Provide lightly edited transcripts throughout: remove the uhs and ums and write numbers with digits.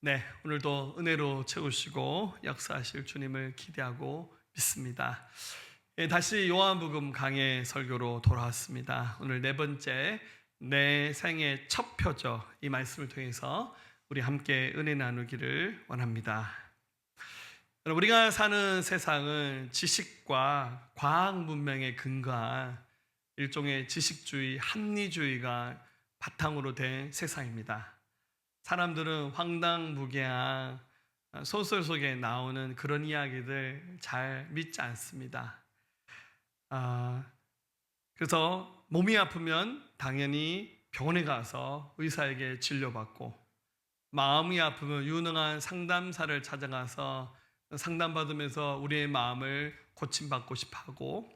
네, 오늘도 은혜로 채우시고 역사하실 주님을 기대하고 믿습니다. 다시 요한복음 강해 설교로 돌아왔습니다. 오늘 네 번째, 내 생의 첫 표적, 이 말씀을 통해서 우리 함께 은혜 나누기를 원합니다. 우리가 사는 세상은 지식과 과학 문명에 근거한 일종의 지식주의, 합리주의가 바탕으로 된 세상입니다. 사람들은 황당무계한 소설 속에 나오는 그런 이야기들 잘 믿지 않습니다. 그래서 몸이 아프면 당연히 병원에 가서 의사에게 진료받고, 마음이 아프면 유능한 상담사를 찾아가서 상담받으면서 우리의 마음을 고침받고 싶어하고,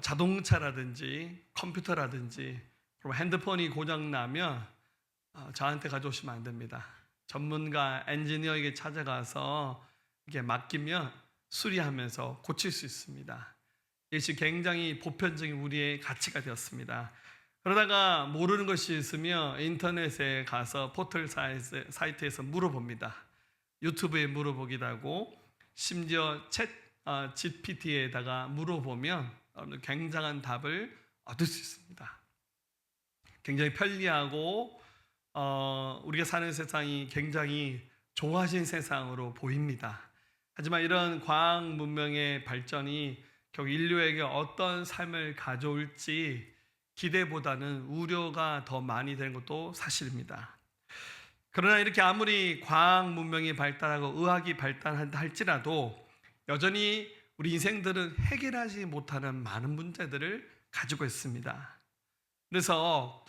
자동차라든지 컴퓨터라든지 그리고 핸드폰이 고장나면 저한테 가져오시면 안 됩니다. 전문가 엔지니어에게 찾아가서 이렇게 맡기면 수리하면서 고칠 수 있습니다. 이것이 굉장히 보편적인 우리의 가치가 되었습니다. 그러다가 모르는 것이 있으면 인터넷에 가서 포털 사이트에서 물어봅니다. 유튜브에 물어보기도 하고, 심지어 챗 GPT에다가 물어보면 굉장한 답을 얻을 수 있습니다. 굉장히 편리하고 우리가 사는 세상이 굉장히 좋아진 세상으로 보입니다. 하지만 이런 과학 문명의 발전이 결국 인류에게 어떤 삶을 가져올지 기대보다는 우려가 더 많이 되는 것도 사실입니다. 그러나 이렇게 아무리 과학 문명이 발달하고 의학이 발달할지라도 여전히 우리 인생들은 해결하지 못하는 많은 문제들을 가지고 있습니다. 그래서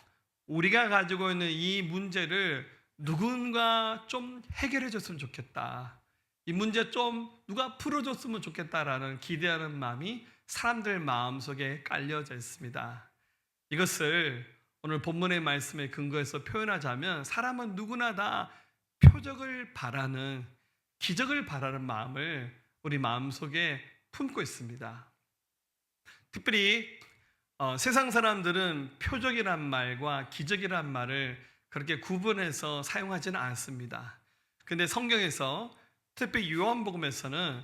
우리가 가지고 있는 이 문제를 누군가 좀 해결해 줬으면 좋겠다, 이 문제 좀 누가 풀어줬으면 좋겠다라는 기대하는 마음이 사람들 마음속에 깔려져 있습니다. 이것을 오늘 본문의 말씀에 근거해서 표현하자면, 사람은 누구나 다 표적을 바라는, 기적을 바라는 마음을 우리 마음속에 품고 있습니다. 특별히 세상 사람들은 표적이란 말과 기적이란 말을 그렇게 구분해서 사용하지는 않습니다. 근데 성경에서, 특히 요한복음에서는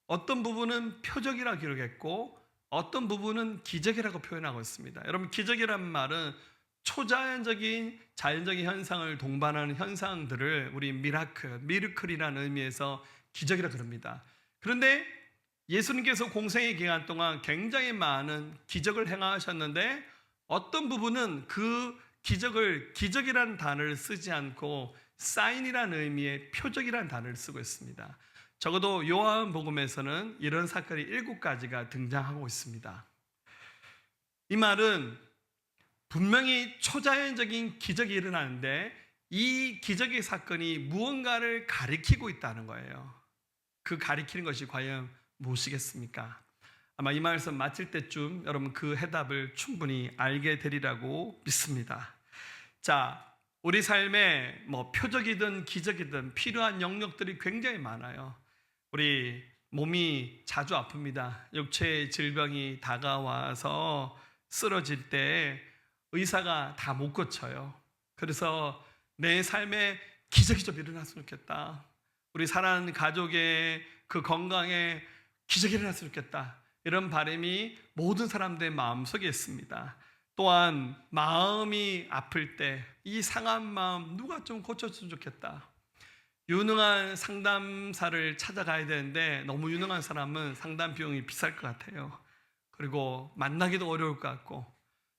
어떤 부분은 표적이라고 기록했고 어떤 부분은 기적이라고 표현하고 있습니다. 여러분, 기적이란 말은 초자연적인 자연적인 현상을 동반하는 현상들을 우리 미라클이라는 의미에서 기적이라고 그럽니다. 그런데 예수님께서 공생의 기간 동안 굉장히 많은 기적을 행하셨는데, 어떤 부분은 그 기적을 기적이라는 단어를 쓰지 않고 사인이라는 의미의 표적이라는 단어를 쓰고 있습니다. 적어도 요한복음에서는 이런 사건이 7가지가 등장하고 있습니다. 이 말은 분명히 초자연적인 기적이 일어나는데 이 기적의 사건이 무언가를 가리키고 있다는 거예요. 그 가리키는 것이 과연 무엇이겠습니까? 아마 이 말씀 마칠 때쯤 여러분 그 해답을 충분히 알게 되리라고 믿습니다. 자, 우리 삶에 표적이든 기적이든 필요한 영역들이 굉장히 많아요. 우리 몸이 자주 아픕니다. 육체의 질병이 다가와서 쓰러질 때 의사가 다 못 고쳐요. 그래서 내 삶에 기적이 좀 일어났으면 좋겠다, 우리 사랑하는 가족의 그 건강에 기적이 일어났으면 좋겠다, 이런 바람이 모든 사람들의 마음속에 있습니다. 또한 마음이 아플 때 이 상한 마음 누가 좀 고쳐주면 좋겠다, 유능한 상담사를 찾아가야 되는데 너무 유능한 사람은 상담 비용이 비쌀 것 같아요. 그리고 만나기도 어려울 것 같고,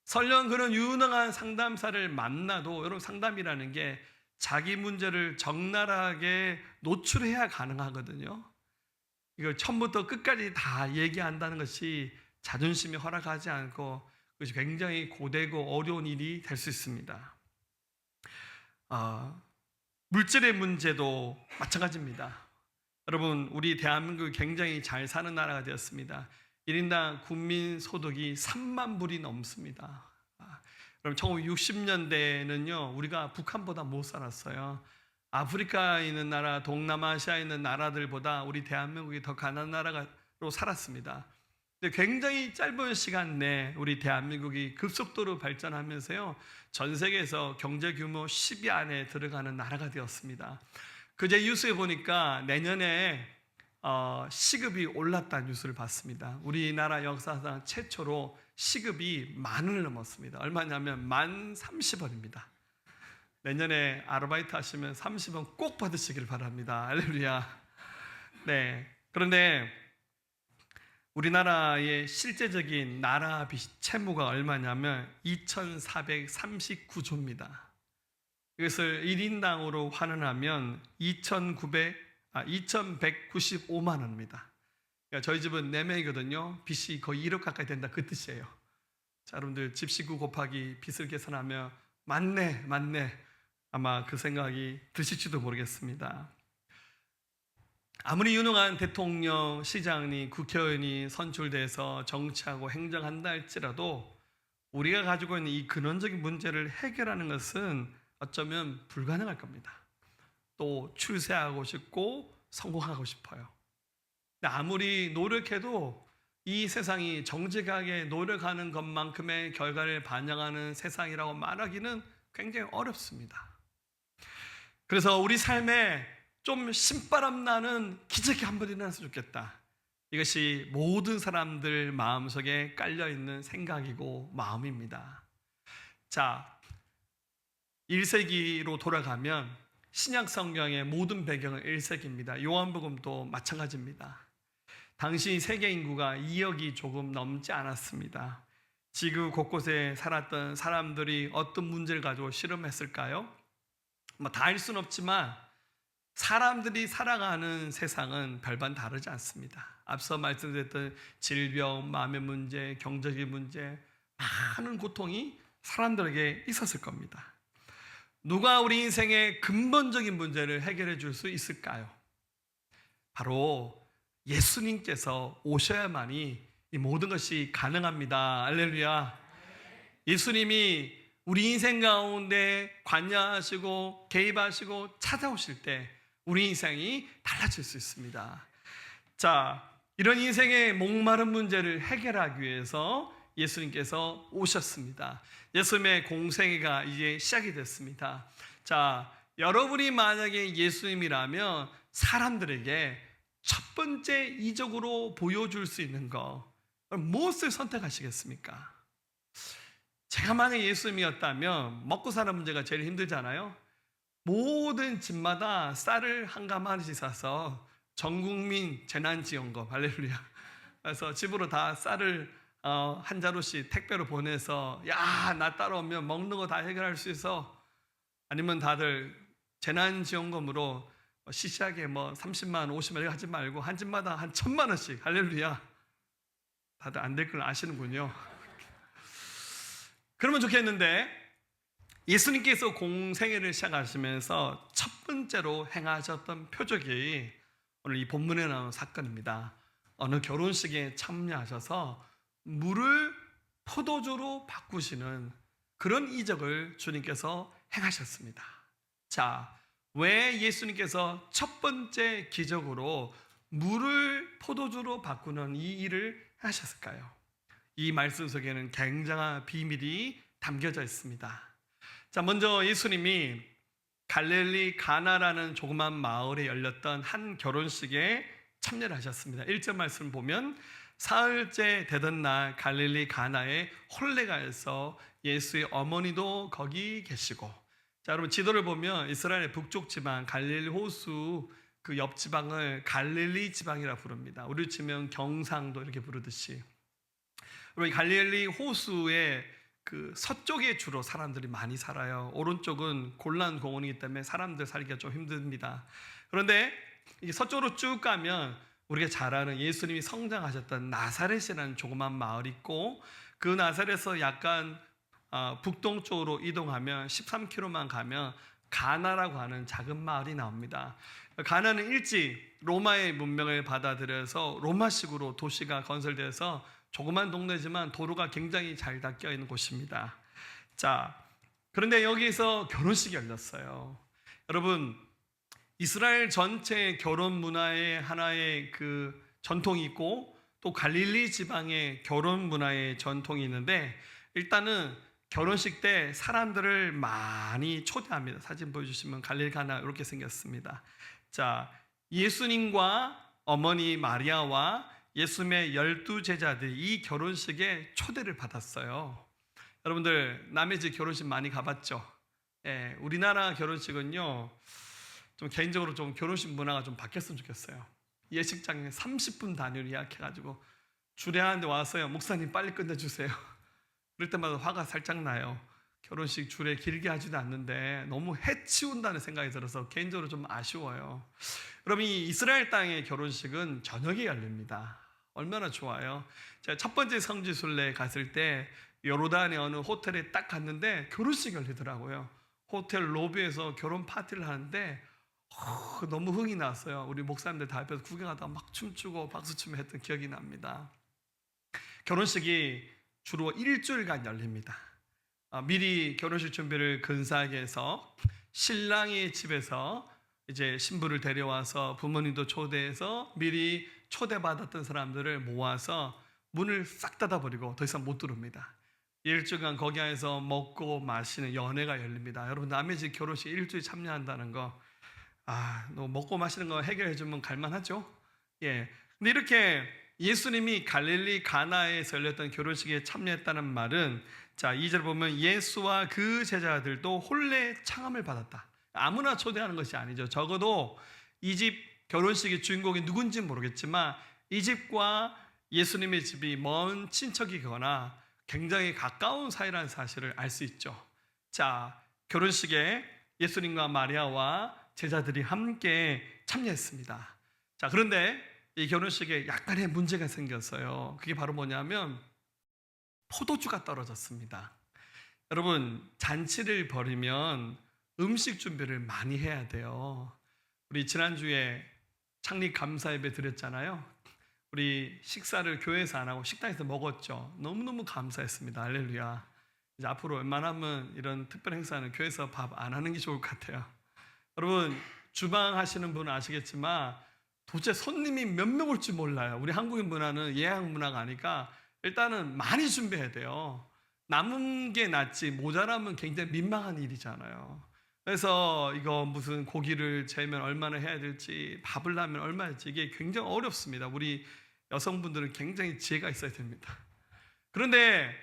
설령 그런 유능한 상담사를 만나도, 여러분, 상담이라는 게 자기 문제를 적나라하게 노출해야 가능하거든요. 이걸 처음부터 끝까지 다 얘기한다는 것이 자존심이 허락하지 않고 그것이 굉장히 고되고 어려운 일이 될 수 있습니다. 물질의 문제도 마찬가지입니다. 여러분, 우리 대한민국이 굉장히 잘 사는 나라가 되었습니다. 1인당 국민 소득이 3만 불이 넘습니다. 그럼 1960년대에는요 우리가 북한보다 못 살았어요. 아프리카에 있는 나라, 동남아시아에 있는 나라들보다 우리 대한민국이 더 가난한 나라로 살았습니다. 근데 굉장히 짧은 시간 내에 우리 대한민국이 급속도로 발전하면서요, 전 세계에서 경제 규모 10위 안에 들어가는 나라가 되었습니다. 그제 뉴스에 보니까 내년에 시급이 올랐다는 뉴스를 봤습니다. 우리나라 역사상 최초로 시급이 10,000원을 넘었습니다. 얼마냐면 1030원입니다. 내년에 아르바이트 하시면 30원 꼭 받으시길 바랍니다. 할렐루야. 네. 그런데 우리나라의 실제적인 나라 빚 채무가 얼마냐면 2,439조입니다. 이것을 1인당으로 환원하면 2,195만 원입니다. 그러니까 저희 집은 4명이거든요. 빚이 거의 1억 가까이 된다, 그 뜻이에요. 자, 여러분들 집 식구 곱하기 빚을 계산하면 맞네 아마 그 생각이 드실지도 모르겠습니다. 아무리 유능한 대통령, 시장이, 국회의원이 선출돼서 정치하고 행정한다 할지라도 우리가 가지고 있는 이 근원적인 문제를 해결하는 것은 어쩌면 불가능할 겁니다. 또 출세하고 싶고 성공하고 싶어요. 근데 아무리 노력해도 이 세상이 정직하게 노력하는 것만큼의 결과를 반영하는 세상이라고 말하기는 굉장히 어렵습니다. 그래서 우리 삶에 좀 신바람 나는 기적이 한번 일어났으면 좋겠다. 이것이 모든 사람들 마음속에 깔려있는 생각이고 마음입니다. 자, 1세기로 돌아가면 신약 성경의 모든 배경은 1세기입니다. 요한복음도 마찬가지입니다. 당시 세계 인구가 2억이 조금 넘지 않았습니다. 지구 곳곳에 살았던 사람들이 어떤 문제를 가지고 실험했을까요? 다 알 수는 없지만 사람들이 살아가는 세상은 별반 다르지 않습니다. 앞서 말씀드렸던 질병, 마음의 문제, 경제적인 문제, 많은 고통이 사람들에게 있었을 겁니다. 누가 우리 인생의 근본적인 문제를 해결해 줄 수 있을까요? 바로 예수님께서 오셔야만이 이 모든 것이 가능합니다. 할렐루야. 예수님이 우리 인생 가운데 관여하시고 개입하시고 찾아오실 때 우리 인생이 달라질 수 있습니다. 자, 이런 인생의 목마른 문제를 해결하기 위해서 예수님께서 오셨습니다. 예수님의 공생애가 이제 시작이 됐습니다. 자, 여러분이 만약에 예수님이라면 사람들에게 첫 번째 이적으로 보여줄 수 있는 거 무엇을 선택하시겠습니까? 제가 만약에 예수님이었다면 먹고 사는 문제가 제일 힘들잖아요. 모든 집마다 쌀을 한 가마씩 사서 전국민 재난지원금, 할렐루야. 그래서 집으로 다 쌀을 한 자루씩 택배로 보내서 야, 나 따라오면 먹는 거 다 해결할 수 있어. 아니면 다들 재난지원금으로 시시하게 30만, 50만 이렇게 하지 말고 한 집마다 한 1,000만 원씩, 할렐루야. 다들 안 될 걸 아시는군요. 그러면 좋겠는데 예수님께서 공생애를 시작하시면서 첫 번째로 행하셨던 표적이 오늘 이 본문에 나오는 사건입니다. 어느 결혼식에 참여하셔서 물을 포도주로 바꾸시는 그런 이적을 주님께서 행하셨습니다. 자, 왜 예수님께서 첫 번째 기적으로 물을 포도주로 바꾸는 이 일을 하셨을까요? 이 말씀 속에는 굉장한 비밀이 담겨져 있습니다. 자, 먼저 예수님이 갈릴리 가나라는 조그만 마을에 열렸던 한 결혼식에 참여를 하셨습니다. 1절 말씀을 보면 사흘째 되던 날 갈릴리 가나에 혼례가에서 예수의 어머니도 거기 계시고, 자, 여러분 지도를 보면 이스라엘의 북쪽 지방 갈릴리 호수 그 옆 지방을 갈릴리 지방이라 부릅니다. 우리 치면 경상도 이렇게 부르듯이. 여러분 갈릴리 호수의 그 서쪽에 주로 사람들이 많이 살아요. 오른쪽은 골란 공원이기 때문에 사람들 살기가 좀 힘듭니다. 그런데 이 서쪽으로 쭉 가면 우리가 잘 아는 예수님이 성장하셨던 나사렛이라는 조그만 마을이 있고, 그 나사렛에서 약간 북동쪽으로 이동하면 13km만 가면 가나라고 하는 작은 마을이 나옵니다. 가나는 일찍 로마의 문명을 받아들여서 로마식으로 도시가 건설돼서 조그만 동네지만 도로가 굉장히 잘 닦여 있는 곳입니다. 자, 그런데 여기서 결혼식이 열렸어요. 여러분, 이스라엘 전체 결혼 문화의 하나의 그 전통이 있고, 또 갈릴리 지방의 결혼 문화의 전통이 있는데, 일단은 결혼식 때 사람들을 많이 초대합니다. 사진 보여주시면 갈릴리 가나 이렇게 생겼습니다. 자, 예수님과 어머니 마리아와 예수님의 12제자들이 이 결혼식에 초대를 받았어요. 여러분들 남의 집 결혼식 많이 가봤죠? 예, 우리나라 결혼식은요, 좀 개인적으로 좀 결혼식 문화가 좀 바뀌었으면 좋겠어요. 예식장에 30분 단위로 예약해가지고 줄에 하는데 와서요, 목사님 빨리 끝내주세요. 그럴 때마다 화가 살짝 나요. 결혼식 줄에 길게 하지도 않는데 너무 해치운다는 생각이 들어서 개인적으로 좀 아쉬워요. 그럼 이 이스라엘 땅의 결혼식은 저녁에 열립니다. 얼마나 좋아요. 제가 첫 번째 성지순례 갔을 때 요르단의 어느 호텔에 딱 갔는데 결혼식이 열리더라고요. 호텔 로비에서 결혼 파티를 하는데 너무 흥이 났어요. 우리 목사님들 다 옆에서 구경하다가 막 춤추고 박수치며 했던 기억이 납니다. 결혼식이 주로 일주일간 열립니다. 미리 결혼식 준비를 근사하게 해서 신랑의 집에서 이제 신부를 데려와서 부모님도 초대해서 미리 초대받았던 사람들을 모아서 문을 싹 닫아버리고 더 이상 못 들어옵니다. 일주일간 거기 안에서 먹고 마시는 연회가 열립니다. 여러분 남의 집 결혼식 일주일 참여한다는 거, 너 먹고 마시는 거 해결해주면 갈만하죠? 예. 근데 이렇게 예수님이 갈릴리 가나에서 열렸던 결혼식에 참여했다는 말은, 자, 2절 보면 예수와 그 제자들도 혼례 창함을 받았다. 아무나 초대하는 것이 아니죠. 적어도 이 집 결혼식의 주인공이 누군지 모르겠지만 이 집과 예수님의 집이 먼 친척이거나 굉장히 가까운 사이라는 사실을 알 수 있죠. 자, 결혼식에 예수님과 마리아와 제자들이 함께 참여했습니다. 자, 그런데 이 결혼식에 약간의 문제가 생겼어요. 그게 바로 뭐냐면 포도주가 떨어졌습니다. 여러분, 잔치를 벌이면 음식 준비를 많이 해야 돼요. 우리 지난주에 창립 감사 예배 드렸잖아요. 우리 식사를 교회에서 안 하고 식당에서 먹었죠. 너무너무 감사했습니다. 할렐루야. 이제 앞으로 웬만하면 이런 특별 행사는 교회에서 밥 안 하는 게 좋을 것 같아요. 여러분, 주방 하시는 분은 아시겠지만 도대체 손님이 몇 명 올지 몰라요. 우리 한국인 문화는 예약 문화가 아니까 일단은 많이 준비해야 돼요. 남은 게 낫지 모자라면 굉장히 민망한 일이잖아요. 그래서 이거 무슨 고기를 재면 얼마나 해야 될지, 밥을 하면 얼마나 할지, 이게 굉장히 어렵습니다. 우리 여성분들은 굉장히 지혜가 있어야 됩니다. 그런데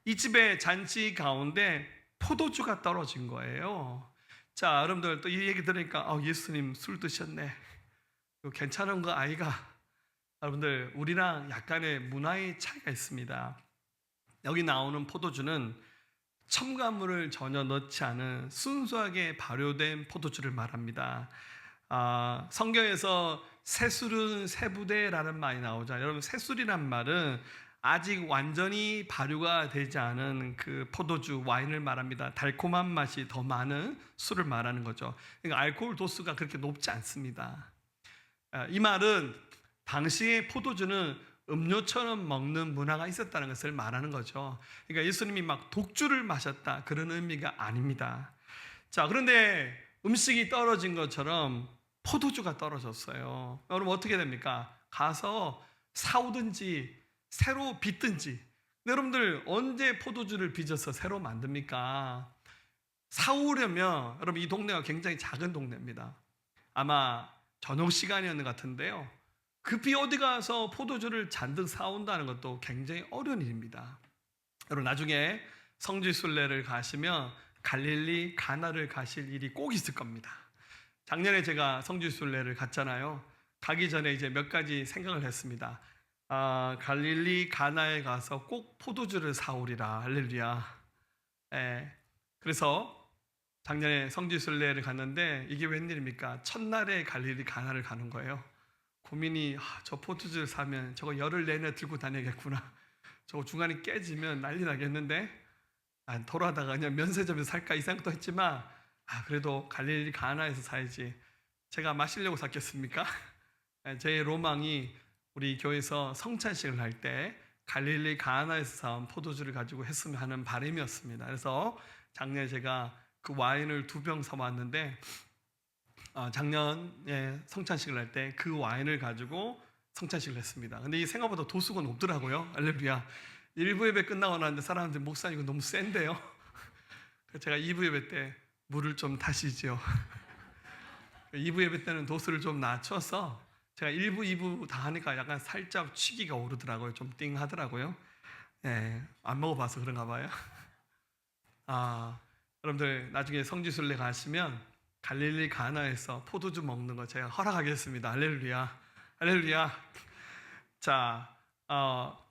이 집의 잔치 가운데 포도주가 떨어진 거예요. 자, 여러분들 또 이 얘기 들으니까 예수님 술 드셨네, 괜찮은 거 아이가? 여러분들, 우리랑 약간의 문화의 차이가 있습니다. 여기 나오는 포도주는 첨가물을 전혀 넣지 않은 순수하게 발효된 포도주를 말합니다. 성경에서 새술은 새부대라는 말이 나오죠. 여러분, 새술이란 말은 아직 완전히 발효가 되지 않은 그 포도주, 와인을 말합니다. 달콤한 맛이 더 많은 술을 말하는 거죠. 그러니까 알코올 도수가 그렇게 높지 않습니다. 이 말은 당시의 포도주는 음료처럼 먹는 문화가 있었다는 것을 말하는 거죠. 그러니까 예수님이 막 독주를 마셨다, 그런 의미가 아닙니다. 자, 그런데 음식이 떨어진 것처럼 포도주가 떨어졌어요. 여러분, 어떻게 됩니까? 가서 사오든지 새로 빚든지. 근데 여러분들, 언제 포도주를 빚어서 새로 만듭니까? 사오려면, 여러분, 이 동네가 굉장히 작은 동네입니다. 아마 저녁 시간이었는 것 같은데요, 급히 어디 가서 포도주를 잔뜩 사온다는 것도 굉장히 어려운 일입니다. 여러분, 나중에 성지순례를 가시면 갈릴리 가나를 가실 일이 꼭 있을 겁니다. 작년에 제가 성지순례를 갔잖아요. 가기 전에 이제 몇 가지 생각을 했습니다. 갈릴리 가나에 가서 꼭 포도주를 사오리라. 할렐루야. 그래서 작년에 성지순례를 갔는데 이게 웬일입니까? 첫날에 갈릴리 가나를 가는 거예요. 고민이, 저 포도주를 사면 저거 열흘 내내 들고 다녀야겠구나, 저거 중간에 깨지면 난리 나겠는데, 돌아다가 그냥 면세점에서 살까 이 생각도 했지만 그래도 갈릴리 가나에서 사야지. 제가 마시려고 샀겠습니까? 제 로망이 우리 교회에서 성찬식을 할 때 갈릴리 가나에서 사온 포도주를 가지고 했으면 하는 바람이었습니다. 그래서 작년에 제가 그 와인을 2병 사왔는데 작년에 성찬식을 할 때 그 와인을 가지고 성찬식을 했습니다. 근데 이 생각보다 도수가 높더라고요. 할렐루야. 1부 예배 끝나고 나는데 사람들이 목사님 이거 너무 센데요. 제가 2부 예배 때 물을 좀 타시죠. 2부 예배 때는 도수를 좀 낮춰서 제가 1부, 2부 다 하니까 약간 살짝 취기가 오르더라고요. 좀 띵하더라고요. 네, 안 먹어봐서 그런가 봐요. 여러분들 나중에 성지순례 가시면 갈릴리 가나에서 포도주 먹는 거 제가 허락하겠습니다. 할렐루야. 할렐루야. 자,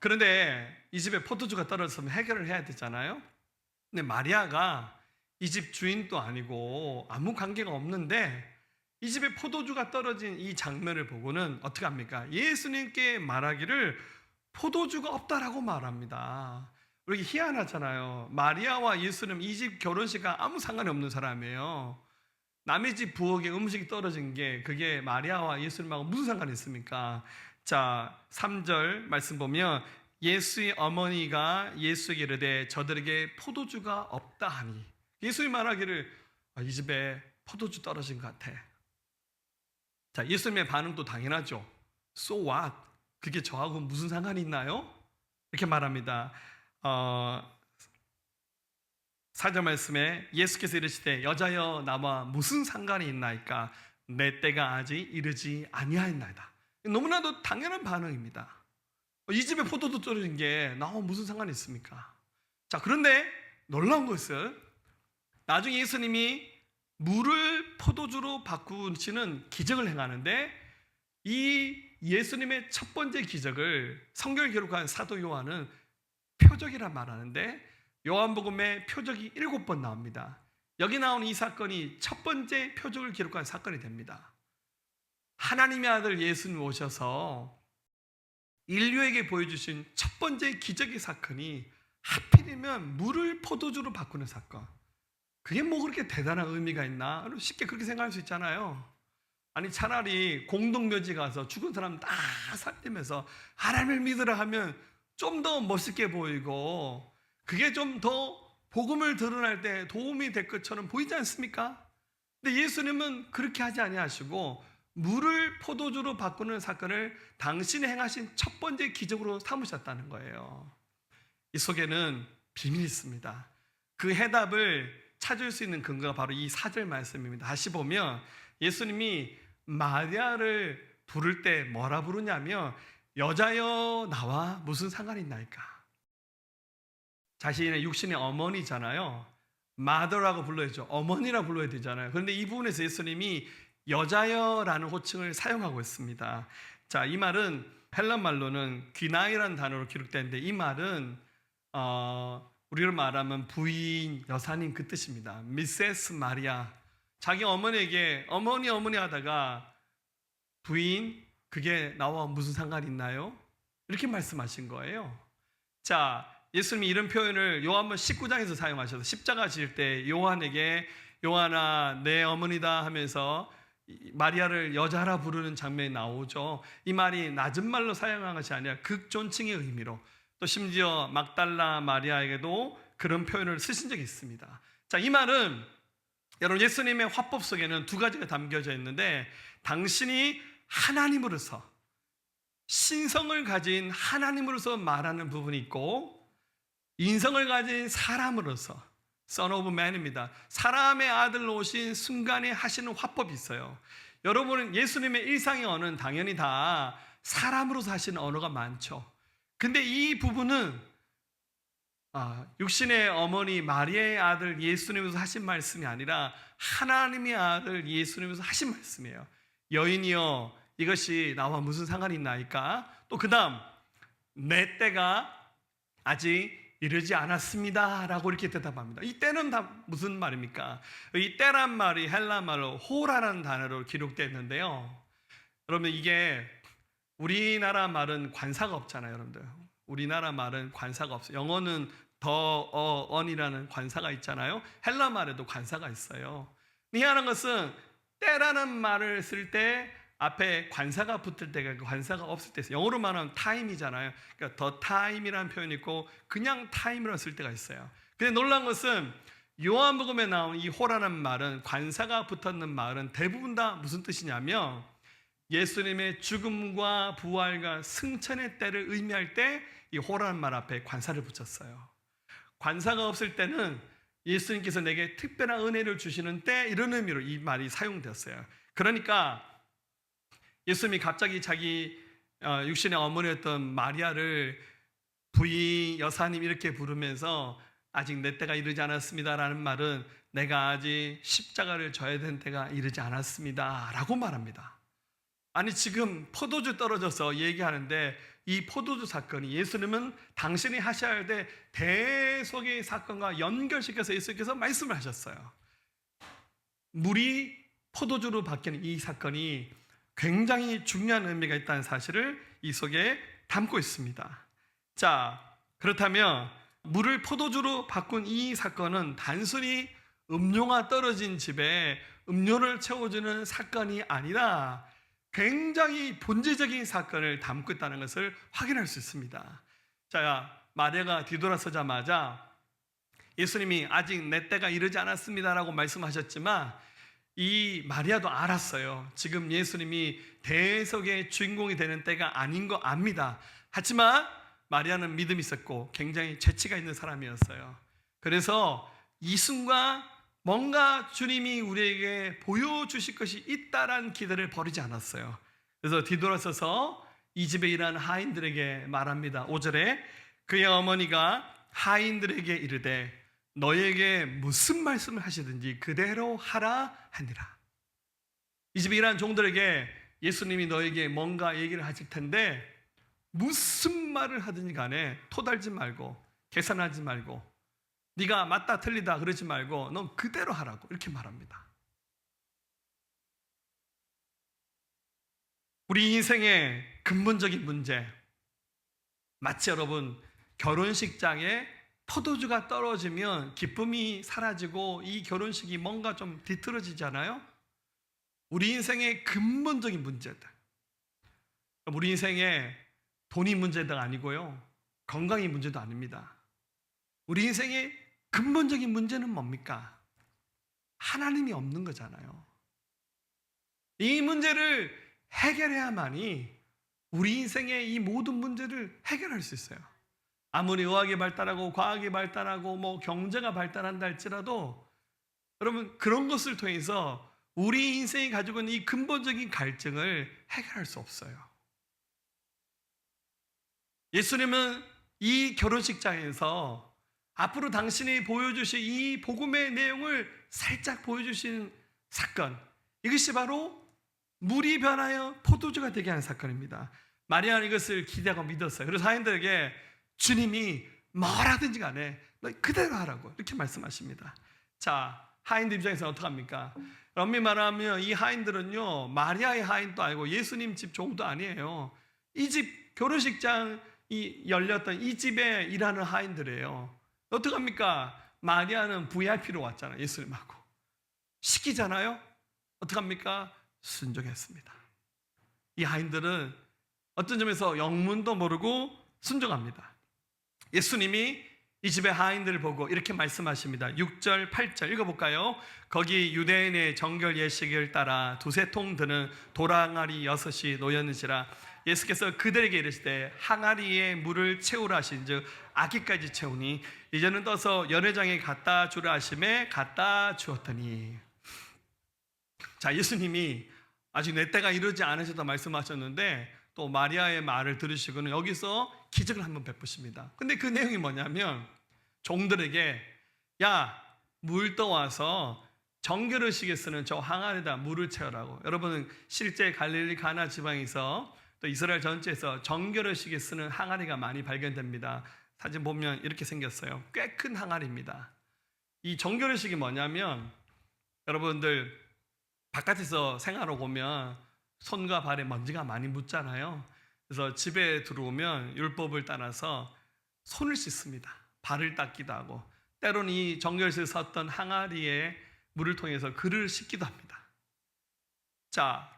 그런데 이 집에 포도주가 떨어졌으면 해결을 해야 되잖아요. 근데 마리아가 이 집 주인도 아니고 아무 관계가 없는데 이 집에 포도주가 떨어진 이 장면을 보고는 어떻게 합니까? 예수님께 말하기를 포도주가 없다라고 말합니다. 이렇게 희한하잖아요. 마리아와 예수님 이 집 결혼식과 아무 상관이 없는 사람이에요. 남의 집 부엌에 음식이 떨어진 게 그게 마리아와 예수님하고 무슨 상관이 있습니까? 자, 3절 말씀 보면 예수의 어머니가 예수에게 이르되 저들에게 포도주가 없다 하니 예수님 말하기를 이 집에 포도주 떨어진 것 같아. 자, 예수님의 반응도 당연하죠. So what? 그게 저하고 무슨 상관이 있나요? 이렇게 말합니다. 4절 말씀에 예수께서 이르시되 여자여 나와 무슨 상관이 있나이까 내 때가 아직 이르지 아니하였나이다. 너무나도 당연한 반응입니다. 이 집에 포도주 떨어진 게 나와 무슨 상관이 있습니까? 자, 그런데 놀라운 것은 나중에 예수님이 물을 포도주로 바꾸시는 기적을 행하는데 이 예수님의 첫 번째 기적을 성경을 기록한 사도 요한은 표적이라 말하는데 요한복음에 표적이 7번 나옵니다. 여기 나온 이 사건이 첫 번째 표적을 기록한 사건이 됩니다. 하나님의 아들 예수님 오셔서 인류에게 보여주신 첫 번째 기적의 사건이 하필이면 물을 포도주로 바꾸는 사건. 그게 뭐 그렇게 대단한 의미가 있나? 쉽게 그렇게 생각할 수 있잖아요. 아니 차라리 공동묘지 가서 죽은 사람 다 살리면서 하나님을 믿으라 하면 좀 더 멋있게 보이고 그게 좀 더 복음을 드러날 때 도움이 될 것처럼 보이지 않습니까? 근데 예수님은 그렇게 하지 아니하시고 물을 포도주로 바꾸는 사건을 당신이 행하신 첫 번째 기적으로 삼으셨다는 거예요. 이 속에는 비밀이 있습니다. 그 해답을 찾을 수 있는 근거가 바로 이 4절 말씀입니다. 다시 보면 예수님이 마리아를 부를 때 뭐라 부르냐면 여자여 나와 무슨 상관이 있나이까. 자신의 육신의 어머니잖아요. mother라고 불러야죠. 어머니라 불러야 되잖아요. 그런데 이 부분에서 예수님이 여자여라는 호칭을 사용하고 있습니다. 자, 이 말은 헬란 말로는 귀나이라는 단어로 기록되는데 이 말은 우리로 말하면 부인, 여사님 그 뜻입니다. 미세스 마리아. 자기 어머니에게 어머니 하다가 부인, 그게 나와 무슨 상관이 있나요? 이렇게 말씀하신 거예요. 자, 예수님이 이런 표현을 요한복음 19장에서 사용하셔서 십자가 지을 때 요한에게 요한아 내 어머니다 하면서 마리아를 여자라 부르는 장면이 나오죠. 이 말이 낮은 말로 사용한 것이 아니라 극존칭의 의미로 또 심지어 막달라 마리아에게도 그런 표현을 쓰신 적이 있습니다. 자, 이 말은 여러분 예수님의 화법 속에는 두 가지가 담겨져 있는데 당신이 하나님으로서 신성을 가진 하나님으로서 말하는 부분이 있고 인성을 가진 사람으로서 Son of Man입니다. 사람의 아들로 오신 순간에 하시는 화법이 있어요. 여러분은 예수님의 일상의 언어는 당연히 다 사람으로서 하시는 언어가 많죠. 근데 이 부분은 육신의 어머니 마리아의 아들 예수님에서 하신 말씀이 아니라 하나님의 아들 예수님에서 하신 말씀이에요. 여인이여 이것이 나와 무슨 상관이 있나이까? 또 그 다음 내 때가 아직 이르지 않았습니다 라고 이렇게 대답합니다. 이 때는 다 무슨 말입니까? 이 때란 말이 헬라 말로 호라는 단어로 기록되어 있는데요. 여러분 이게 우리나라 말은 관사가 없잖아요. 여러분들 우리나라 말은 관사가 없어요. 영어는 on이라는 관사가 있잖아요. 헬라 말에도 관사가 있어요. 희한한 것은 때라는 말을 쓸 때 앞에 관사가 붙을 때가 있고 관사가 없을 때 있어요. 영어로 말하면 time이잖아요. 그러니까 the time이라는 표현이 있고 그냥 time이라고 쓸 때가 있어요. 근데 놀라운 것은 요한복음에 나온 이 호라는 말은 관사가 붙었는 말은 대부분 다 무슨 뜻이냐면 예수님의 죽음과 부활과 승천의 때를 의미할 때 이 호라는 말 앞에 관사를 붙였어요. 관사가 없을 때는 예수님께서 내게 특별한 은혜를 주시는 때, 이런 의미로 이 말이 사용되었어요. 그러니까 예수님이 갑자기 자기 육신의 어머니였던 마리아를 부인, 여사님 이렇게 부르면서 아직 내 때가 이르지 않았습니다라는 말은 내가 아직 십자가를 져야 되는 때가 이르지 않았습니다 라고 말합니다. 아니, 지금 포도주 떨어져서 얘기하는데 이 포도주 사건이 예수님은 당신이 하셔야 될 대속의 사건과 연결시켜서 예수님께서 말씀을 하셨어요. 물이 포도주로 바뀌는 이 사건이 굉장히 중요한 의미가 있다는 사실을 이 속에 담고 있습니다. 자, 그렇다면 물을 포도주로 바꾼 이 사건은 단순히 음료가 떨어진 집에 음료를 채워주는 사건이 아니라 굉장히 본질적인 사건을 담고 있다는 것을 확인할 수 있습니다. 자, 마리아가 뒤돌아서자마자 예수님이 아직 내 때가 이르지 않았습니다라고 말씀하셨지만 이 마리아도 알았어요. 지금 예수님이 대속의 주인공이 되는 때가 아닌 거 압니다. 하지만 마리아는 믿음이 있었고 굉장히 재치가 있는 사람이었어요. 그래서 이 순간 뭔가 주님이 우리에게 보여주실 것이 있다라는 기대를 버리지 않았어요. 그래서 뒤돌아서서 이 집에 일하는 하인들에게 말합니다. 5절에 그의 어머니가 하인들에게 이르되 너에게 무슨 말씀을 하시든지 그대로 하라 하니라. 이 집에 일하는 종들에게 예수님이 너에게 뭔가 얘기를 하실 텐데 무슨 말을 하든지 간에 토달지 말고 계산하지 말고 네가 맞다 틀리다 그러지 말고 넌 그대로 하라고 이렇게 말합니다. 우리 인생의 근본적인 문제, 마치 여러분 결혼식장에 포도주가 떨어지면 기쁨이 사라지고 이 결혼식이 뭔가 좀 뒤틀어지잖아요. 우리 인생의 근본적인 문제들, 우리 인생의 돈이 문제가 아니고요, 건강이 문제도 아닙니다. 우리 인생의 근본적인 문제는 뭡니까? 하나님이 없는 거잖아요. 이 문제를 해결해야만이 우리 인생의 이 모든 문제를 해결할 수 있어요. 아무리 의학이 발달하고 과학이 발달하고 뭐 경제가 발달한다 할지라도 여러분 그런 것을 통해서 우리 인생이 가지고 있는 이 근본적인 갈증을 해결할 수 없어요. 예수님은 이 결혼식장에서 앞으로 당신이 보여주실 이 복음의 내용을 살짝 보여주신 사건, 이것이 바로 물이 변하여 포도주가 되게 하는 사건입니다. 마리아는 이것을 기대하고 믿었어요. 그래서 하인들에게 주님이 뭐라든지 간에 너 그대로 하라고 이렇게 말씀하십니다. 자, 하인들 입장에서는 어떡합니까? 엄밀히 말하면 이 하인들은요, 마리아의 하인도 아니고 예수님 집 종도 아니에요. 이 집 결혼식장이 열렸던 이 집에 일하는 하인들이에요. 어떡합니까? 마리아는 VIP로 왔잖아요. 예수님하고 시키잖아요. 어떡합니까? 순종했습니다. 이 하인들은 어떤 점에서 영문도 모르고 순종합니다. 예수님이 이 집의 하인들을 보고 이렇게 말씀하십니다. 6절 8절 읽어볼까요? 거기 유대인의 정결 예식을 따라 두세 통 드는 돌항아리 6이 놓였는지라. 예수께서 그들에게 이르시되 항아리에 물을 채우라 하신즉 아기까지 채우니 이제는 떠서 연회장에 갖다 주라 하심에 갖다 주었더니. 자, 예수님이 아직 내 때가 이르지 않으셨다 말씀하셨는데 또 마리아의 말을 들으시고는 여기서 기적을 한번 베푸십니다. 근데 그 내용이 뭐냐면 종들에게 야, 물 떠와서 정결의식에 쓰는 저 항아리에다 물을 채우라고. 여러분은 실제 갈릴리 가나 지방에서 또 이스라엘 전체에서 정결의식에 쓰는 항아리가 많이 발견됩니다. 사진 보면 이렇게 생겼어요. 꽤 큰 항아리입니다. 이 정결의식이 뭐냐면 여러분들 바깥에서 생활하고 오면 손과 발에 먼지가 많이 묻잖아요. 그래서 집에 들어오면 율법을 따라서 손을 씻습니다. 발을 닦기도 하고 때로는 이 정결의식을 썼던 항아리에 물을 통해서 글을 씻기도 합니다. 자,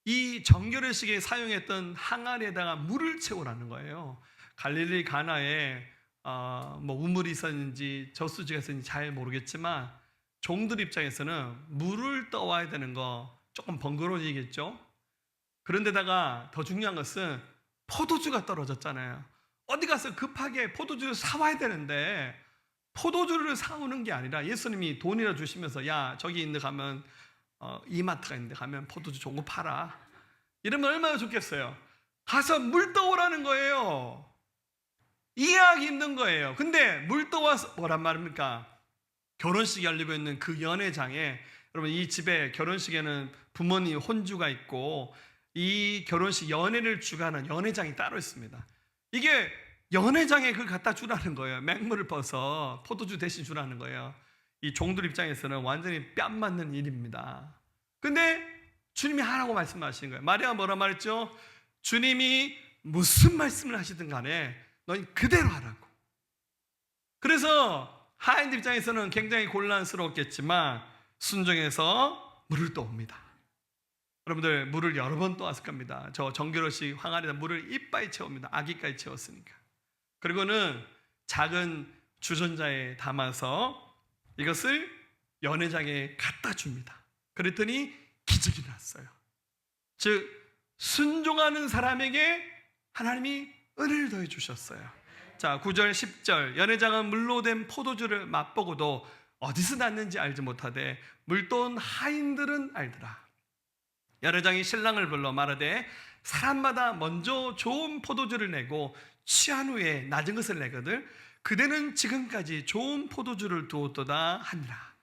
이 정결의식에 사용했던 항아리에다가 물을 채우라는 거예요. 갈릴리 가나에 뭐 우물이 있었는지 저수지가 있었는지 잘 모르겠지만 종들 입장에서는 물을 떠와야 되는 거 조금 번거로워지겠죠. 그런데다가 더 중요한 것은 포도주가 떨어졌잖아요. 어디 가서 급하게 포도주를 사와야 되는데 포도주를 사오는 게 아니라 예수님이 돈이라 주시면서 야 저기 있는 데 가면 이마트가 있는데 가면 포도주 좋은 거 팔아. 이러면 얼마나 좋겠어요. 가서 물 떠오라는 거예요. 이해하기 힘든 거예요. 근데 물 떠와서 뭐란 말입니까? 결혼식이 열리고 있는 그 연회장에, 여러분 이 집에 결혼식에는 부모님 혼주가 있고 이 결혼식 연회를 주관하는 연회장이 따로 있습니다. 이게 연회장에 그걸 갖다 주라는 거예요. 맹물을 퍼서 포도주 대신 주라는 거예요. 이 종들 입장에서는 완전히 뺨 맞는 일입니다. 근데 주님이 하라고 말씀하시는 거예요. 마리아가 뭐라 말했죠? 주님이 무슨 말씀을 하시든 간에 너희 그대로 하라고. 그래서 하인들 입장에서는 굉장히 곤란스러웠겠지만 순종해서 물을 떠옵니다. 여러분들 물을 여러 번 떠왔을 겁니다. 저 정결혼식 항아리에다 물을 이빠이 채웁니다. 아기까지 채웠으니까. 그리고는 작은 주전자에 담아서 이것을 연회장에 갖다 줍니다. 그랬더니 기적이 났어요. 즉 순종하는 사람에게 하나님이 은혜를 더해 주셨어요. 자, 9절 10절 연회장은 물로 된 포도주를 맛보고도 어디서 났는지 알지 못하되 물떠온 하인들은 알더라. 연회장이 신랑을 불러 말하되 사람마다 먼저 좋은 포도주를 내고 취한 후에 낮은 것을 내거든 그대는 지금까지 좋은 포도주를 두었도다 하니라.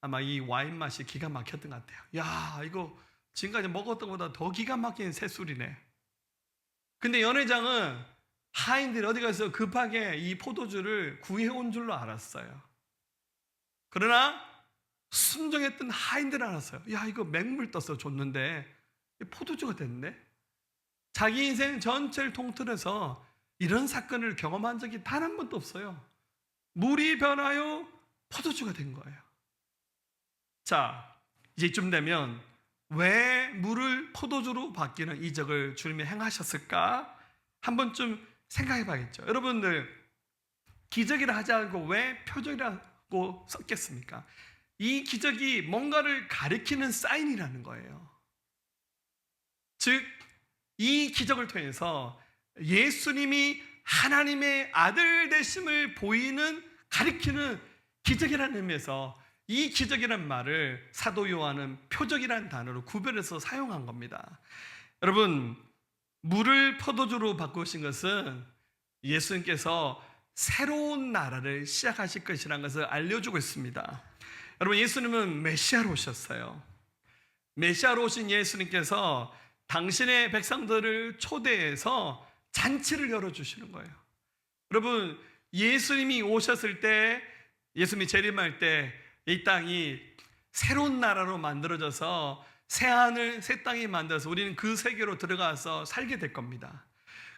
아마 이 와인 맛이 기가 막혔던 것 같아요. 야, 이거 지금까지 먹었던 것보다 더 기가 막힌 새술이네. 근데 연회장은 하인들이 어디 가서 급하게 이 포도주를 구해온 줄로 알았어요. 그러나 순종했던 하인들은 알았어요. 야, 이거 맹물 떠서 줬는데 포도주가 됐네. 자기 인생 전체를 통틀어서 이런 사건을 경험한 적이 단 한 번도 없어요. 물이 변하여 포도주가 된 거예요. 자, 이제쯤 되면 왜 물을 포도주로 바뀌는 이적을 주님이 행하셨을까? 한 번쯤 생각해 봐야겠죠. 여러분들 기적이라 하지 않고 왜 표적이라고 썼겠습니까? 이 기적이 뭔가를 가리키는 사인이라는 거예요. 즉, 이 기적을 통해서 예수님이 하나님의 아들 되심을 보이는 가리키는 기적이라는 의미에서 이 기적이라는 말을 사도 요한은 표적이라는 단어로 구별해서 사용한 겁니다. 여러분, 물을 포도주로 바꾸신 것은 예수님께서 새로운 나라를 시작하실 것이라는 것을 알려주고 있습니다. 여러분, 예수님은 메시아로 오셨어요. 메시아로 오신 예수님께서 당신의 백성들을 초대해서 잔치를 열어주시는 거예요. 여러분, 예수님이 오셨을 때, 예수님이 재림할 때 이 땅이 새로운 나라로 만들어져서 새하늘 새 땅이 만들어서 우리는 그 세계로 들어가서 살게 될 겁니다.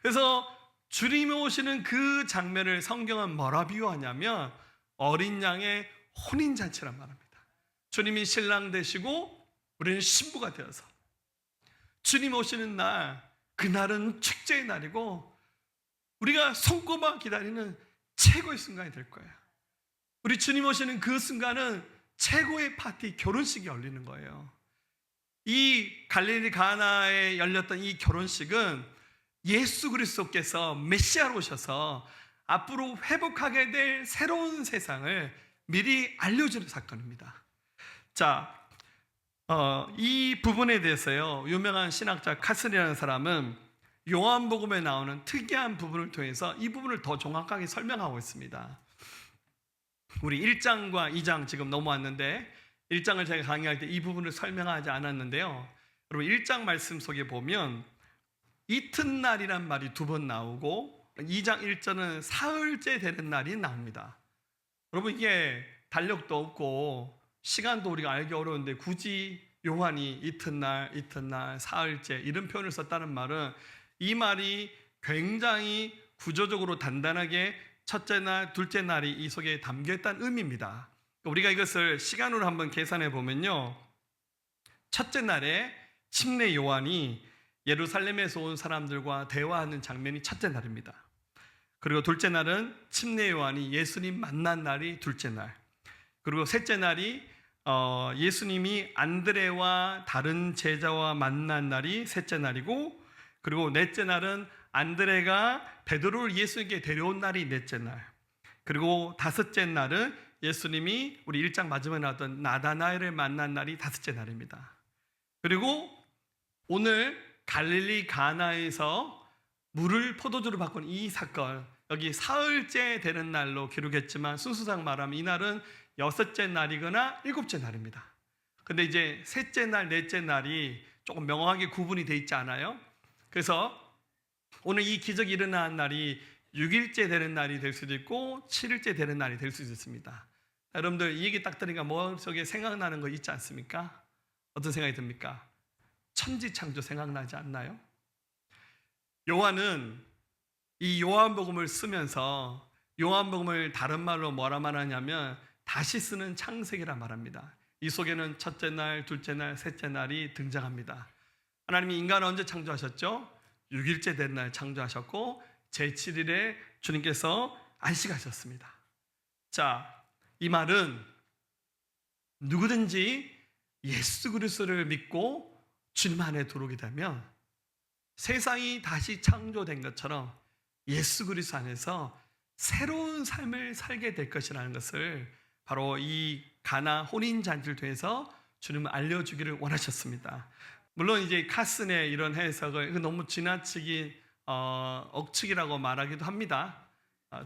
그래서 주님이 오시는 그 장면을 성경은 뭐라 비유하냐면 어린 양의 혼인잔치란 말합니다. 주님이 신랑 되시고 우리는 신부가 되어서 주님 오시는 날, 그날은 축제의 날이고 우리가 손꼽아 기다리는 최고의 순간이 될 거예요. 우리 주님 오시는 그 순간은 최고의 파티, 결혼식이 열리는 거예요. 이 갈릴리 가나에 열렸던 이 결혼식은 예수 그리스도께서 메시아로 오셔서 앞으로 회복하게 될 새로운 세상을 미리 알려주는 사건입니다. 자, 이 부분에 대해서요, 유명한 신학자 카슬이라는 사람은 요한복음에 나오는 특이한 부분을 통해서 이 부분을 더 정확하게 설명하고 있습니다. 우리 1장과 2장 지금 넘어왔는데 1장을 제가 강의할 때 이 부분을 설명하지 않았는데요. 여러분 1장 말씀 속에 보면 이튿날이란 말이 2번 나오고 2장 1절은 사흘째 되는 날이 나옵니다. 여러분 이게 달력도 없고 시간도 우리가 알기 어려운데 굳이 요한이 이튿날, 사흘째 이런 표현을 썼다는 말은 이 말이 굉장히 구조적으로 단단하게 첫째 날, 둘째 날이 이 속에 담겨있다는 의미입니다. 우리가 이것을 시간으로 한번 계산해 보면요, 첫째 날에 침례 요한이 예루살렘에서 온 사람들과 대화하는 장면이 첫째 날입니다. 그리고 둘째 날은 침례 요한이 예수님 만난 날이 둘째 날, 그리고 셋째 날이 예수님이 안드레와 다른 제자와 만난 날이 셋째 날이고, 그리고 넷째 날은 안드레가 베드로를 예수님께 데려온 날이 넷째 날, 그리고 다섯째 날은 예수님이 우리 1장 마지막에 나왔던 나다나엘을 만난 날이 다섯째 날입니다. 그리고 오늘 갈릴리 가나에서 물을 포도주로 바꾼 이 사건, 여기 사흘째 되는 날로 기록했지만 순수상 말하면 이 날은 여섯째 날이거나 일곱째 날입니다. 근데 이제 셋째 날, 넷째 날이 조금 명확하게 구분이 돼 있지 않아요? 그래서 오늘 이 기적이 일어난 날이 6일째 되는 날이 될 수도 있고 7일째 되는 날이 될 수도 있습니다. 여러분들 이 얘기 딱 들으니까 머릿속에 생각나는 거 있지 않습니까? 어떤 생각이 듭니까? 천지창조 생각나지 않나요? 요한은 이 요한복음을 쓰면서 요한복음을 다른 말로 뭐라 말하냐면 다시 쓰는 창세기라 말합니다. 이 속에는 첫째 날, 둘째 날, 셋째 날이 등장합니다. 하나님이 인간을 언제 창조하셨죠? 6일째 된 날 창조하셨고 제7일에 주님께서 안식하셨습니다. 자, 이 말은 누구든지 예수 그리스도를 믿고 주님 안에 들어오게 되면 세상이 다시 창조된 것처럼 예수 그리스도 안에서 새로운 삶을 살게 될 것이라는 것을 바로 이 가나 혼인 잔치를 통해서 주님은 알려주기를 원하셨습니다. 물론 이제 카슨의 이런 해석을 너무 지나치게 억측이라고 말하기도 합니다.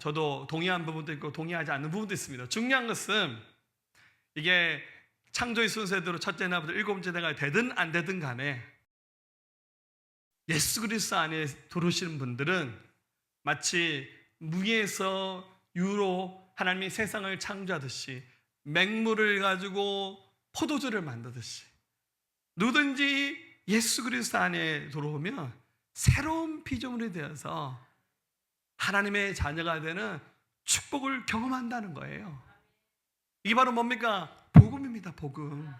저도 동의한 부분도 있고 동의하지 않는 부분도 있습니다. 중요한 것은 이게 창조의 순서대로 첫째 날부터 일곱째 날까지 되든 안 되든 간에 예수 그리스도 안에 들어오시는 분들은 마치 무에서 유로 하나님이 세상을 창조하듯이 맹물을 가지고 포도주를 만드듯이 누구든지 예수 그리스도 안에 들어오면 새로운 피조물이 되어서 하나님의 자녀가 되는 축복을 경험한다는 거예요. 이게 바로 뭡니까? 복음입니다. 복음.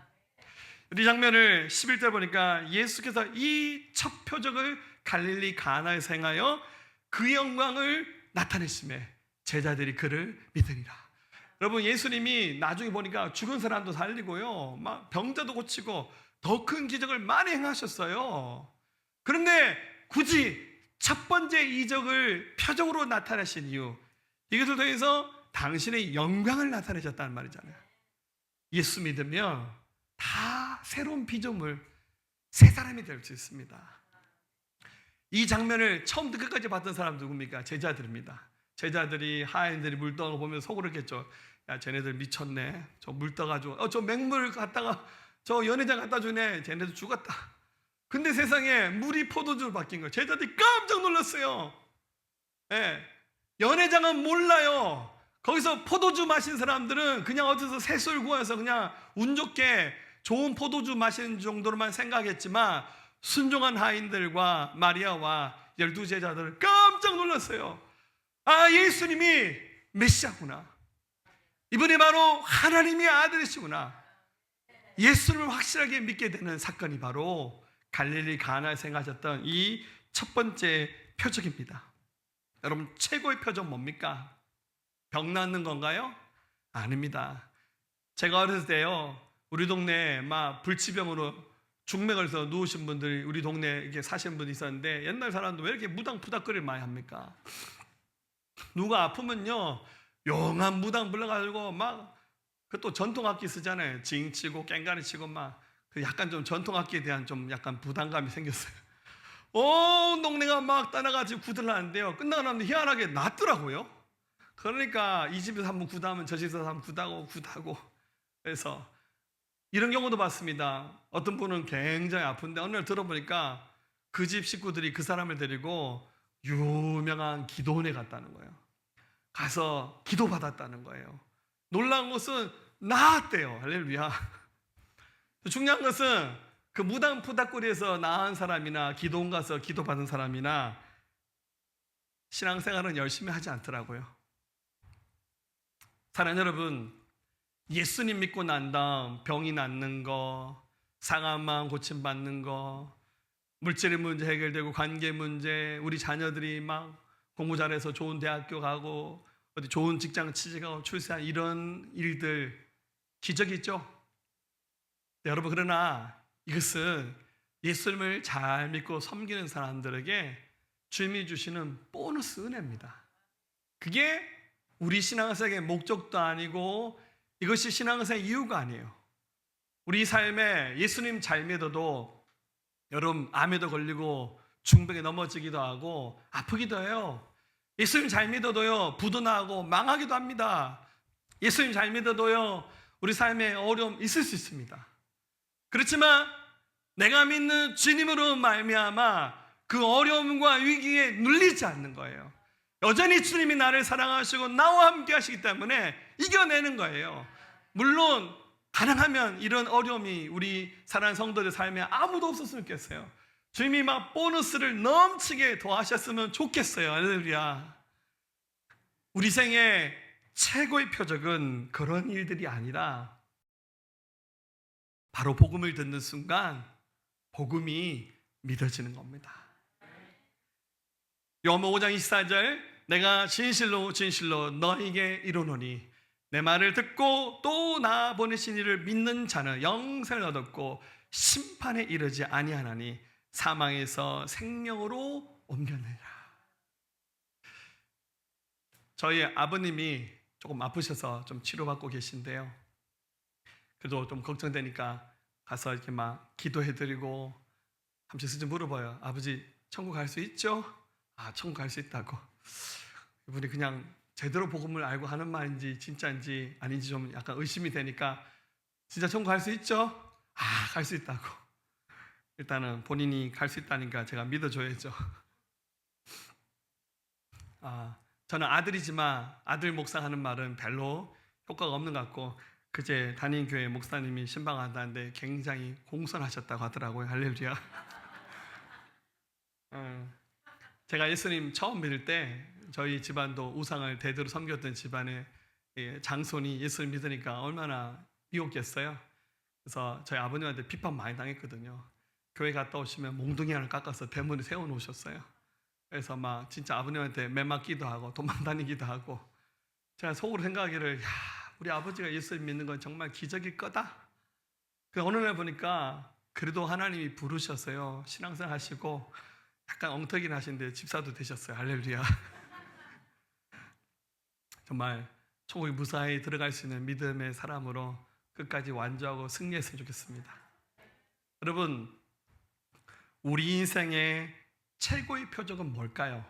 이 장면을 11절 보니까 예수께서 이 첫 표적을 갈릴리 가나에서 행하여 그 영광을 나타내심에 제자들이 그를 믿으니라. 여러분, 예수님이 나중에 보니까 죽은 사람도 살리고요, 막 병자도 고치고 더 큰 기적을 많이 행하셨어요. 그런데 굳이 첫 번째 이적을 표적으로 나타내신 이유, 이것을 통해서 당신의 영광을 나타내셨다는 말이잖아요. 예수 믿으면 다 새로운 피조물, 새 사람이 될 수 있습니다. 이 장면을 처음부터 끝까지 봤던 사람 누굽니까? 제자들입니다. 제자들이 하인들이 물 떠는 거 보면 속으로겠죠. 야, 쟤네들 미쳤네. 저 물 떠가지고 저 맹물 갖다가 저 연회장 갖다 주네. 쟤네들 죽었다. 근데 세상에 물이 포도주로 바뀐 거예요. 제자들이 깜짝 놀랐어요. 네. 연회장은 몰라요. 거기서 포도주 마신 사람들은 그냥 어디서 새술 구해서 그냥 운 좋게 좋은 포도주 마시는 정도로만 생각했지만 순종한 하인들과 마리아와 12제자들은 깜짝 놀랐어요. 아, 예수님이 메시아구나. 이분이 바로 하나님의 아들이시구나. 예수를 확실하게 믿게 되는 사건이 바로 갈릴리 가나에서 행하셨던 이 첫 번째 표적입니다. 여러분, 최고의 표적 뭡니까? 병 낫는 건가요? 아닙니다. 제가 어렸을 때요, 우리 동네에 막 불치병으로 중매 걸려서 누우신 분들이 우리 동네에 이렇게 사시는 분이 있었는데, 옛날 사람도 왜 이렇게 무당푸닥거리를 많이 합니까? 누가 아프면요, 용한 무당 불러가지고 막, 그 또 전통악기 쓰잖아요. 징 치고 깽가리 치고 막, 그 약간 좀 전통악기에 대한 좀 약간 부담감이 생겼어요. 온 동네가 막 따라가지고 구들을 하는데요, 끝나고 나면 희한하게 낫더라고요. 그러니까 이 집에서 한번 구다면 저 집에서 한번 구다고 그래서 이런 경우도 봤습니다. 어떤 분은 굉장히 아픈데 어느 날 들어보니까 그 집 식구들이 그 사람을 데리고 유명한 기도원에 갔다는 거예요. 가서 기도받았다는 거예요. 놀라운 것은 나았대요. 할렐루야. 중요한 것은 그 무당 푸닥거리에서 나은 사람이나 기도원 가서 기도받은 사람이나 신앙생활은 열심히 하지 않더라고요. 사랑하는 여러분, 예수님 믿고 난 다음 병이 낫는 거, 상한 마음 고침받는 거, 물질의 문제 해결되고 관계 문제, 우리 자녀들이 막 공부 잘해서 좋은 대학교 가고 어디 좋은 직장 취직하고 출세한 이런 일들, 기적이죠. 여러분, 그러나 이것은 예수님을 잘 믿고 섬기는 사람들에게 주님이 주시는 보너스 은혜입니다. 그게 우리 신앙생의 목적도 아니고 이것이 신앙생의 이유가 아니에요. 우리 삶에 예수님 잘 믿어도 여러분 암에도 걸리고 중병에 넘어지기도 하고 아프기도 해요. 예수님 잘 믿어도요 부도 나고 망하기도 합니다. 예수님 잘 믿어도요 우리 삶에 어려움 있을 수 있습니다. 그렇지만 내가 믿는 주님으로 말미암아 그 어려움과 위기에 눌리지 않는 거예요. 여전히 주님이 나를 사랑하시고 나와 함께 하시기 때문에 이겨내는 거예요. 물론 가능하면 이런 어려움이 우리 사랑하는 성도들 삶에 아무도 없었으면 좋겠어요. 주님이 막 보너스를 넘치게 더하셨으면 좋겠어요. 할렐루야. 우리 생의 최고의 표적은 그런 일들이 아니라 바로 복음을 듣는 순간 복음이 믿어지는 겁니다. 요한복음 5장 24절, 내가 진실로 진실로 너에게 이르노니 내 말을 듣고 또 나 보내신 이를 믿는 자는 영생을 얻었고 심판에 이르지 아니하나니 사망에서 생명으로 옮겨내라. 저희 아버님이 조금 아프셔서 좀 치료받고 계신데요, 그래도 좀 걱정되니까 가서 이렇게 막 기도해드리고 한 번씩 물어봐요. 아버지 천국 갈 수 있죠? 아, 천국 갈 수 있다고. 이분이 그냥 제대로 복음을 알고 하는 말인지 진짜인지 아닌지 좀 약간 의심이 되니까 진짜 천국 갈 수 있죠? 아, 갈 수 있다고. 일단은 본인이 갈 수 있다니까 제가 믿어줘야죠. 저는 아들이지만 아들 목사하는 말은 별로 효과가 없는 것 같고, 그제 담임 교회 목사님이 신방한다는데 굉장히 공손하셨다고 하더라고요. 할렐루야. 제가 예수님 처음 믿을 때 저희 집안도 우상을 대대로 섬겼던 집안의 장손이 예수를 믿으니까 얼마나 미웠겠어요. 그래서 저희 아버님한테 비판 많이 당했거든요. 교회 갔다 오시면 몽둥이 하나 깎아서 대문에 세워놓으셨어요. 그래서 막 진짜 아버님한테 매맞기도 하고 도망다니기도 하고, 제가 속으로 생각하기를, 야, 우리 아버지가 예수를 믿는 건 정말 기적일 거다. 어느 날 보니까 그래도 하나님이 부르셨어요. 신앙생활 하시고 약간 엉터긴 하신데 집사도 되셨어요. 할렐루야. 정말 천국에 무사히 들어갈 수 있는 믿음의 사람으로 끝까지 완주하고 승리했으면 좋겠습니다. 여러분, 우리 인생의 최고의 표적은 뭘까요?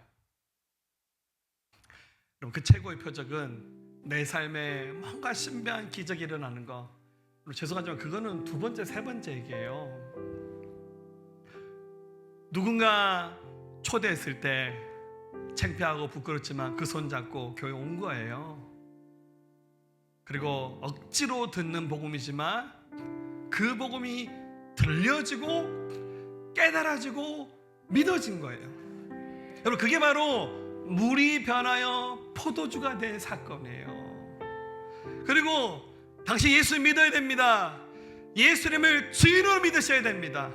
그럼 그 최고의 표적은 내 삶에 뭔가 신비한 기적이 일어나는 거. 죄송하지만 그거는 두 번째, 세 번째 얘기예요. 누군가 초대했을 때 창피하고 부끄럽지만 그 손 잡고 교회 온 거예요. 그리고 억지로 듣는 복음이지만 그 복음이 들려지고 깨달아지고 믿어진 거예요. 여러분, 그게 바로 물이 변하여 포도주가 된 사건이에요. 그리고 당신 예수 믿어야 됩니다. 예수님을 주인으로 믿으셔야 됩니다.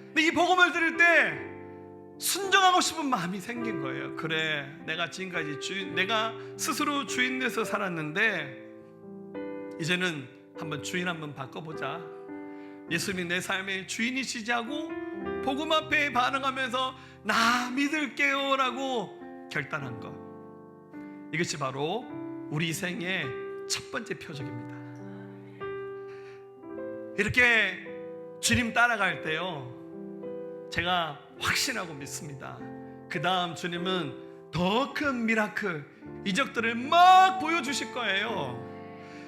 근데 이 복음을 들을 때 순종하고 싶은 마음이 생긴 거예요. 그래, 내가 지금까지 내가 스스로 주인 돼서 살았는데 이제는 한번 주인 한번 바꿔보자. 예수님이 내 삶의 주인이시지 하고 복음 앞에 반응하면서 나 믿을게요 라고 결단한 것. 이것이 바로 우리 생의 첫 번째 표적입니다. 이렇게 주님 따라갈 때요, 제가 확신하고 믿습니다. 그 다음 주님은 더 큰 미라클, 이적들을 막 보여주실 거예요.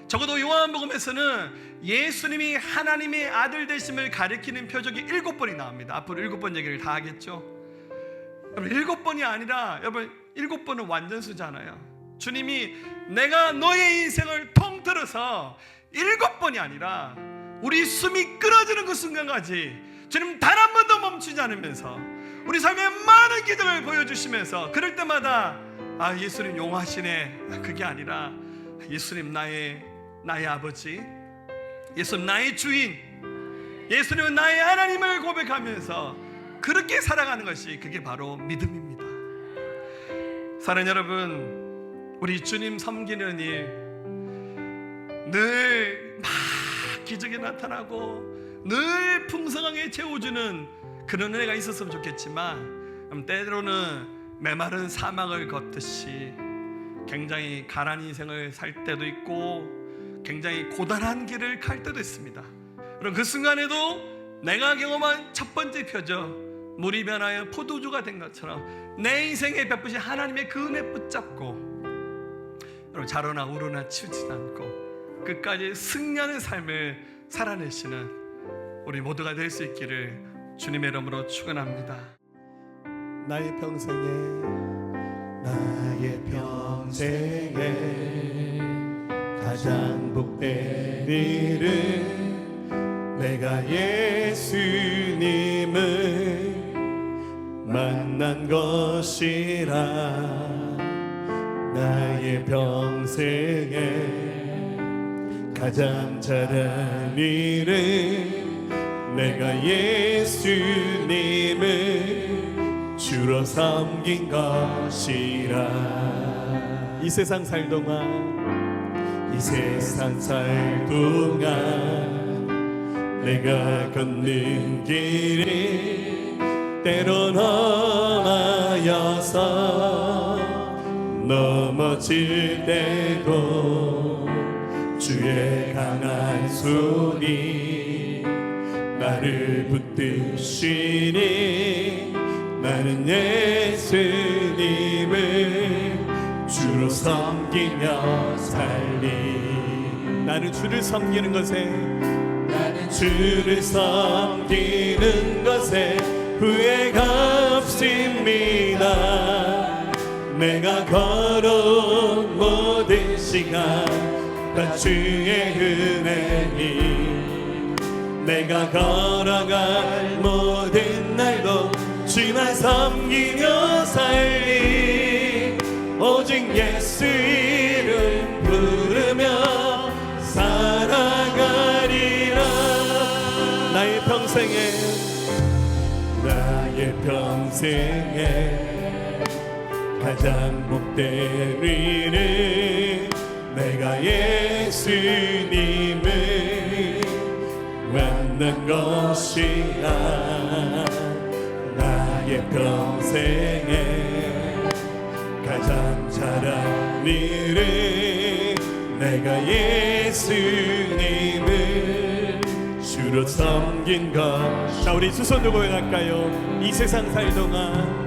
적어도 요한복음에서는 예수님이 하나님의 아들 되심을 가리키는 표적이 7번이 나옵니다. 앞으로 7번 얘기를 다 하겠죠. 여러분, 7번이 아니라, 여러분 7번은 완전수잖아요. 주님이 내가 너의 인생을 통틀어서 7번이 아니라 우리 숨이 끊어지는 그 순간까지 주님 단 한 번도 멈추지 않으면서 우리 삶에 많은 기적을 보여주시면서, 그럴 때마다 예수님 용하시네, 그게 아니라 예수님 나의 아버지, 예수님 나의 주인, 예수님은 나의 하나님을 고백하면서 그렇게 살아가는 것이, 그게 바로 믿음입니다. 사랑하는 여러분, 우리 주님 섬기는 일 늘 막 기적이 나타나고 늘 풍성하게 채워주는 그런 은혜가 있었으면 좋겠지만 때로는 메마른 사막을 걷듯이 굉장히 가난한 인생을 살 때도 있고 굉장히 고단한 길을 갈 때도 있습니다. 그럼 그 순간에도 내가 경험한 첫 번째 표적, 물이 변하여 포도주가 된 것처럼 내 인생에 베푸신 하나님의 그 은혜 붙잡고 자로나 우로나 치우치지 않고 끝까지 승리하는 삶을 살아내시는 우리 모두가 될 수 있기를 주님의 이름으로 축원합니다. 나의 평생에 가장 복된 일은 내가 예수님을 만난 것이라. 나의 평생에 가장 잘한 일은 내가 예수님을 주로 섬긴 것이라. 이 세상 살 동안 내가 걷는 길이 때론 험하여서 넘어질 때도 주의 강한 손이 나를 붙드시니 나는 예수님을 주로 섬기며 살리. 나는 주를 섬기는 것에 후회가 없습니다. 내가 걸어온 모든 시간 다 주의 은혜니 내가 걸어갈 모든 날도 주만 섬기며 살리. 오직 예수 이름 부르며 살아가리라. 나의 평생에 가장 복된 일은 내가 예수님을 만난 것이야. 나의 평생에 가장 잘한 일은 내가 예수님을 주로 섬긴 것. 자, 우리 두 손 들고 갈까요? 이 세상 살 동안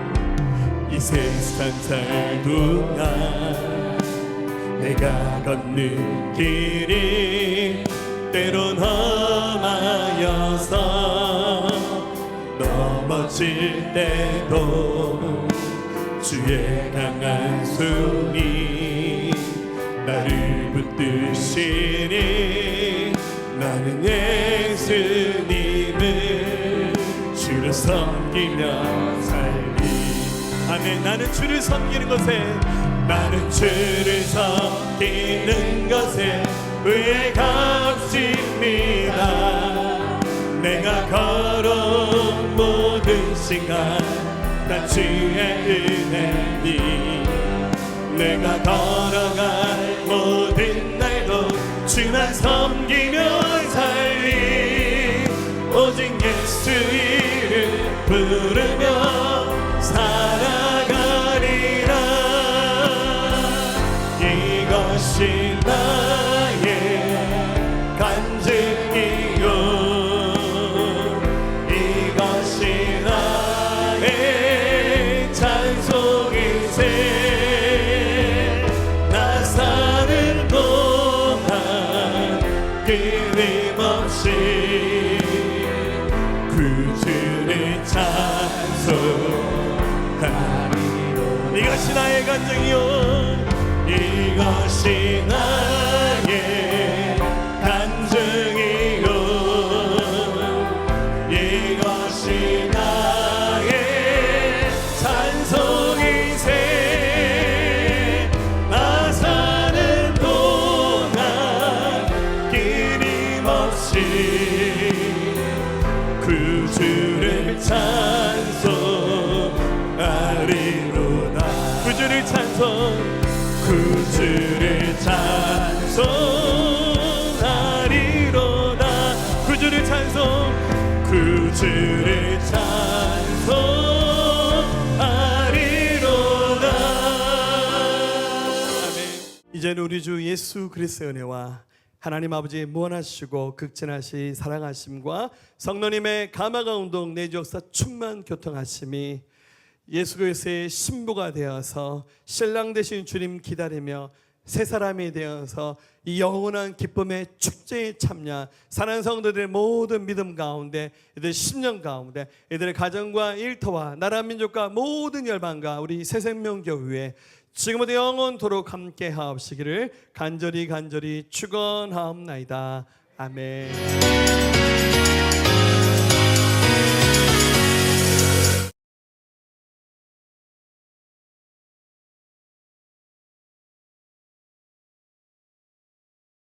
내가 걷는 길이 때론 험하여서 넘어질 때도 주의 강한 손이 나를 붙드시니 나는 예수님을 주로 섬기며 살리. 아멘. 나는 주를 섬기는 것에 후회가 없습니다. 내가 걸어온 모든 시간 다 주의 은혜니 내가 걸어갈 모든 날도 주만 섬기며 살리. 오직 예수 이름 부르며 살아가리라. 이것이 나의 간증이요 이것이 나의 찬송이세. 나 사는 동안 끊임없이 주를 찬송하리로. 이것이 나의 간증이요 이것이 나의 간증이요 이것이 나의 찬송이세. 나 사는 동안 끊임없이 주를 찬송하리로다. 주를 찬송하리로다. 주를 찬송 이제는 우리 주 예수 그리스도의 은혜와 하나님 아버지의 무한하시고 극진하시 사랑하심과 성령님의 감화가 운동 내주 역사 충만 교통하심이 예수 그리스도의 신부가 되어서 신랑 되신 주님 기다리며 새 사람이 되어서 이 영원한 기쁨의 축제에 참여 사랑하는 성도들의 모든 믿음 가운데 이들 10년 가운데 이들의 가정과 일터와 나라 민족과 모든 열방과 우리 새생명교회에 지금부터 영원토록 함께 하옵시기를 간절히 축원하옵나이다. 아멘.